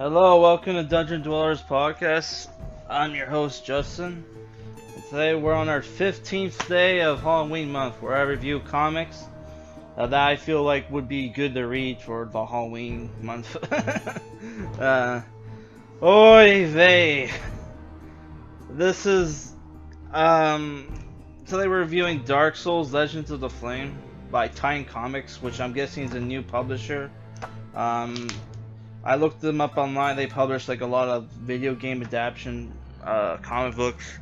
Hello, welcome to Dungeon Dwellers Podcast. I'm your host, Justin. And today we're on our 15th day of Halloween month, where I review comics that I feel like would be good to read for the Halloween month. uh, Oy vey. This is, today we're reviewing Dark Souls Legends of the Flame by Titan Comics, which I'm guessing is a new publisher. I looked them up online. They publish like a lot of video game adaptation comic books.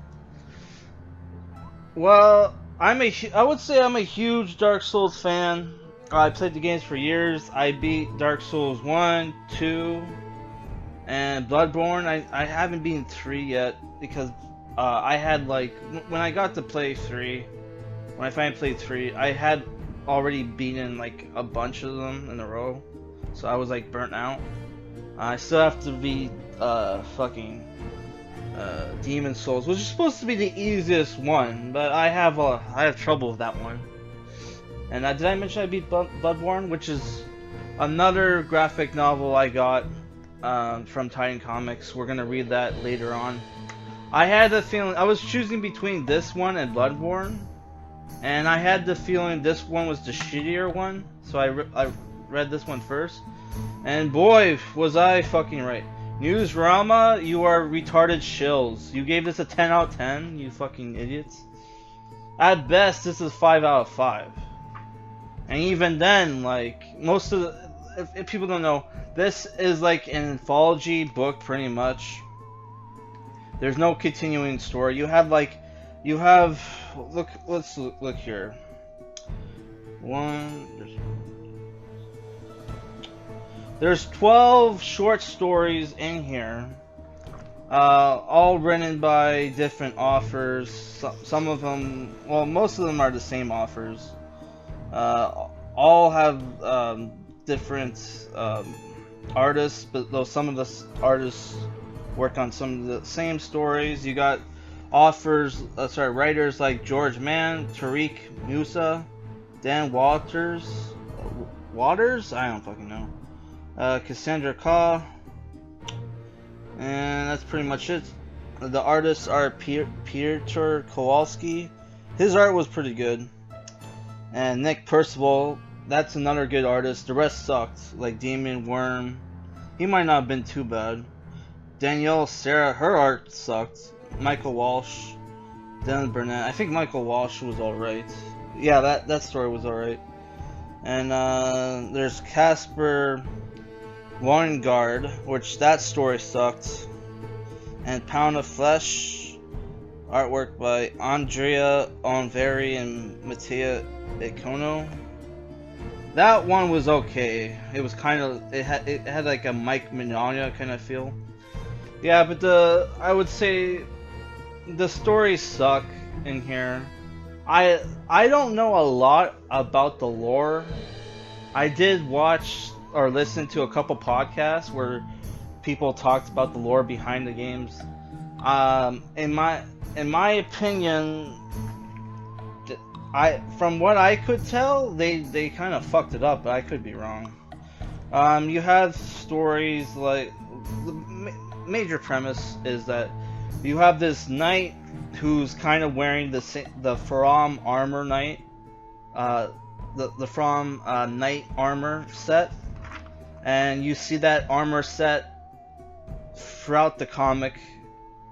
Well, I would say I'm a huge Dark Souls fan. I played the games for years. I beat Dark Souls 1, 2, and Bloodborne. I haven't beaten 3 yet because I had like when I got to play 3, when I finally played 3, I had already beaten like a bunch of them in a row. So I was like burnt out. I still have to beat fucking Demon Souls, which is supposed to be the easiest one, but I have trouble with that one. And did I mention I beat Bloodborne, which is another graphic novel I got from Titan Comics. We're gonna read that later on. I had the feeling I was choosing between this one and Bloodborne, and I had the feeling this one was the shittier one, so I read this one first. And boy, was I fucking right. Newsrama, you are retarded shills. You gave this a 10 out of 10, you fucking idiots. At best, this is 5 out of 5. And even then, like, most of the... If people don't know, this is like an anthology book, pretty much. There's no continuing story. You have, like... You have... Let's look here. There's 12 short stories in here, all written by different authors. Some of them, well, most of them are the same authors. All have different artists, but though some of the artists work on some of the same stories. You got writers like George Mann, Tariq Musa, Dan Waters. I don't fucking know. Cassandra Kaw, and that's pretty much it. The artists are Piotr Kowalski. His art was pretty good. And Nick Percival, that's another good artist. The rest sucked, like Damien Worm. He might not have been too bad. Danielle Sarah, her art sucked. Michael Walsh, Dylan Burnett. I think Michael Walsh was alright. Yeah, that story was alright. And there's Casper Warngard, which that story sucked, and Pound of Flesh, artwork by Andrea Onveri and Mattia Econo. That one was okay. It was kind of it had like a Mike Mignola kind of feel. Yeah, but I would say the stories suck in here. I don't know a lot about the lore. I did watch or listen to a couple podcasts where people talked about the lore behind the games. In my opinion, from what I could tell, they kind of fucked it up, but I could be wrong. You have stories like the major premise is that you have this knight who's kind of wearing the From armor knight, the From knight armor set. And you see that armor set throughout the comic,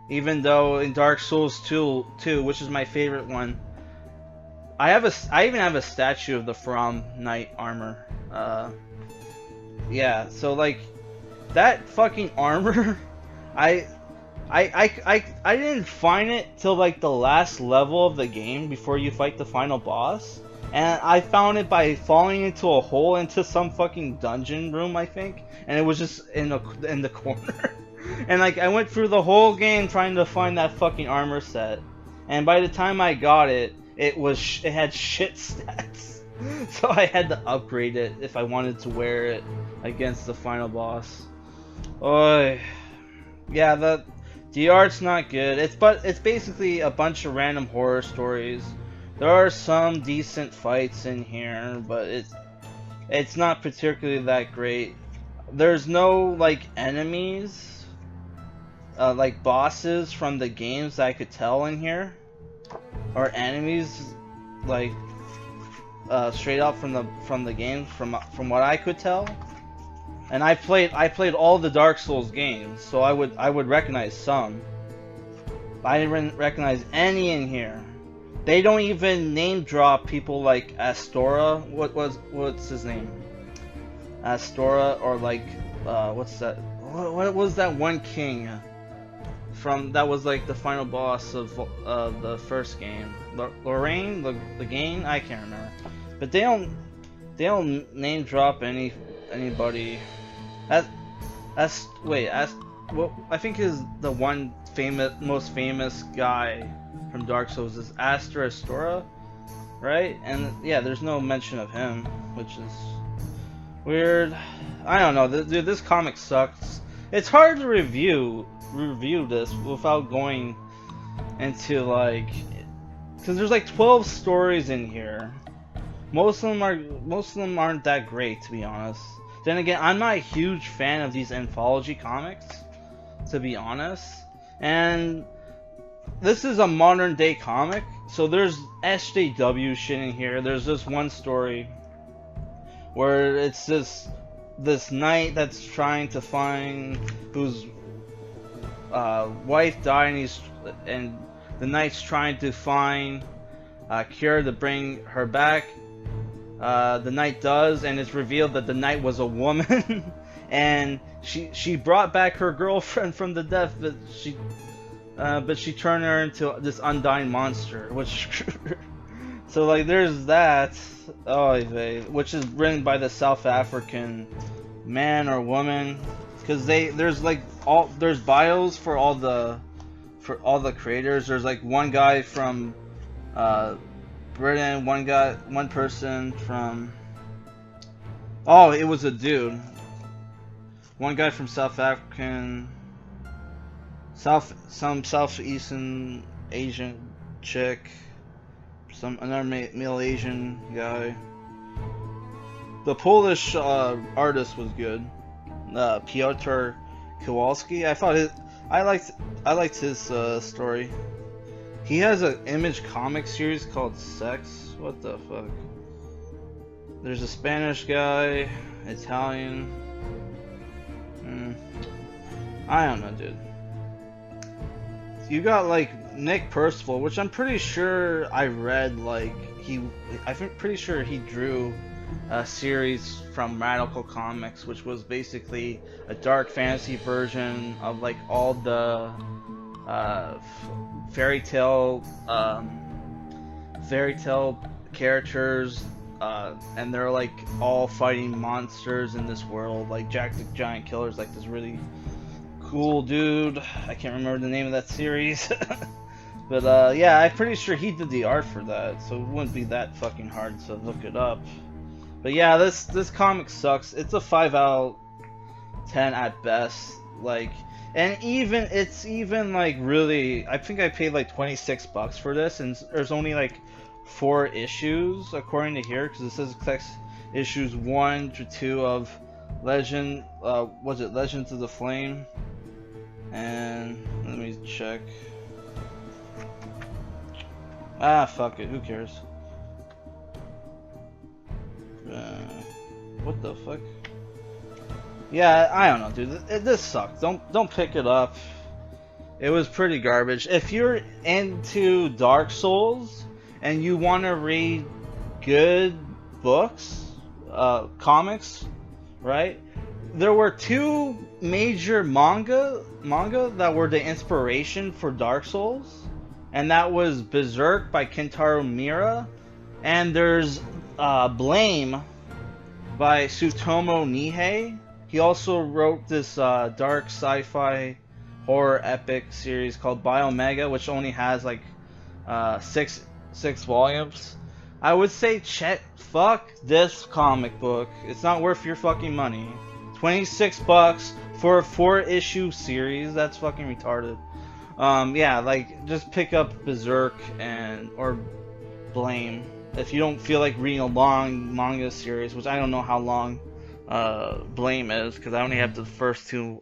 even though in Dark Souls 2, which is my favorite one, I even have a statue of the From Knight armor. Yeah, so like that fucking armor, I didn't find it till like the last level of the game before you fight the final boss. And I found it by falling into a hole into some fucking dungeon room, I think, and it was just in the corner. And like I went through the whole game trying to find that fucking armor set, and by the time I got it, it had shit stats, so I had to upgrade it if I wanted to wear it against the final boss. Oh, yeah, the art's not good. It's basically a bunch of random horror stories. There are some decent fights in here, but it's not particularly that great. there's no like enemies, like bosses from the games that I could tell in here, or enemies like straight up from the games from what I could tell. And I played all the Dark Souls games, so I would recognize some. But I didn't recognize any in here. They don't even name drop people like Astora. What's his name? Astora, or like what's that? What was that one king from that was like the final boss of the first game? Lorraine, the game? I can't remember. But they don't name drop anybody. Well, I think is the one most famous guy from Dark Souls is Astora, right? And yeah, there's no mention of him, which is weird. I don't know, dude. This comic sucks. It's hard to review this without going into like, because there's like 12 stories in here. Most of them aren't that great, to be honest. Then again, I'm not a huge fan of these anthology comics, to be honest. And this is a modern day comic, so there's SJW shit in here. There's this one story where it's this knight that's trying to find whose wife died, and the knight's trying to find a cure to bring her back. The knight does, and it's revealed that the knight was a woman, and she brought back her girlfriend from the death, but she turned her into this undying monster, which so like there's that, which is written by the South African man or woman, because there's bios for all the creators. There's like one guy from Britain, one person from, it was a dude. One guy from South African, some Southeastern Asian chick, another Middle Asian guy. The Polish artist was good, Piotr Kowalski. I liked his story. He has an Image comic series called Sex. What the fuck? There's a Spanish guy, Italian. I don't know, dude. You got like Nick Percival, which I'm pretty sure I read. Like I'm pretty sure he drew a series from Radical Comics, which was basically a dark fantasy version of like all the fairy tale characters, and they're like all fighting monsters in this world, like Jack the Giant Killer's like this really cool dude. I can't remember the name of that series. But yeah, I'm pretty sure he did the art for that, so it wouldn't be that fucking hard to look it up. But yeah, this comic sucks. It's a 5 out of 10 at best. Like, and it's even like really, I think I paid like $26 for this, and there's only like 4 issues according to here, because it says it collects issues 1 to 2 of Legends of the Flame. And let me check. Fuck it, who cares? What the fuck? Yeah, I don't know, dude. This sucks. Don't pick it up. It was pretty garbage. If you're into Dark Souls and you want to read good books, comics, right? There were 2 major manga that were the inspiration for Dark Souls, and that was Berserk by Kentaro Miura, and there's Blame by Tsutomu Nihei. He also wrote this dark sci-fi horror epic series called Biomega, which only has like 6 volumes. I would say fuck this comic book. It's not worth your fucking money. $26 for a 4-issue series. That's fucking retarded. Yeah, like just pick up Berserk or Blame if you don't feel like reading a long manga series, which I don't know how long blame is, because I only have the first two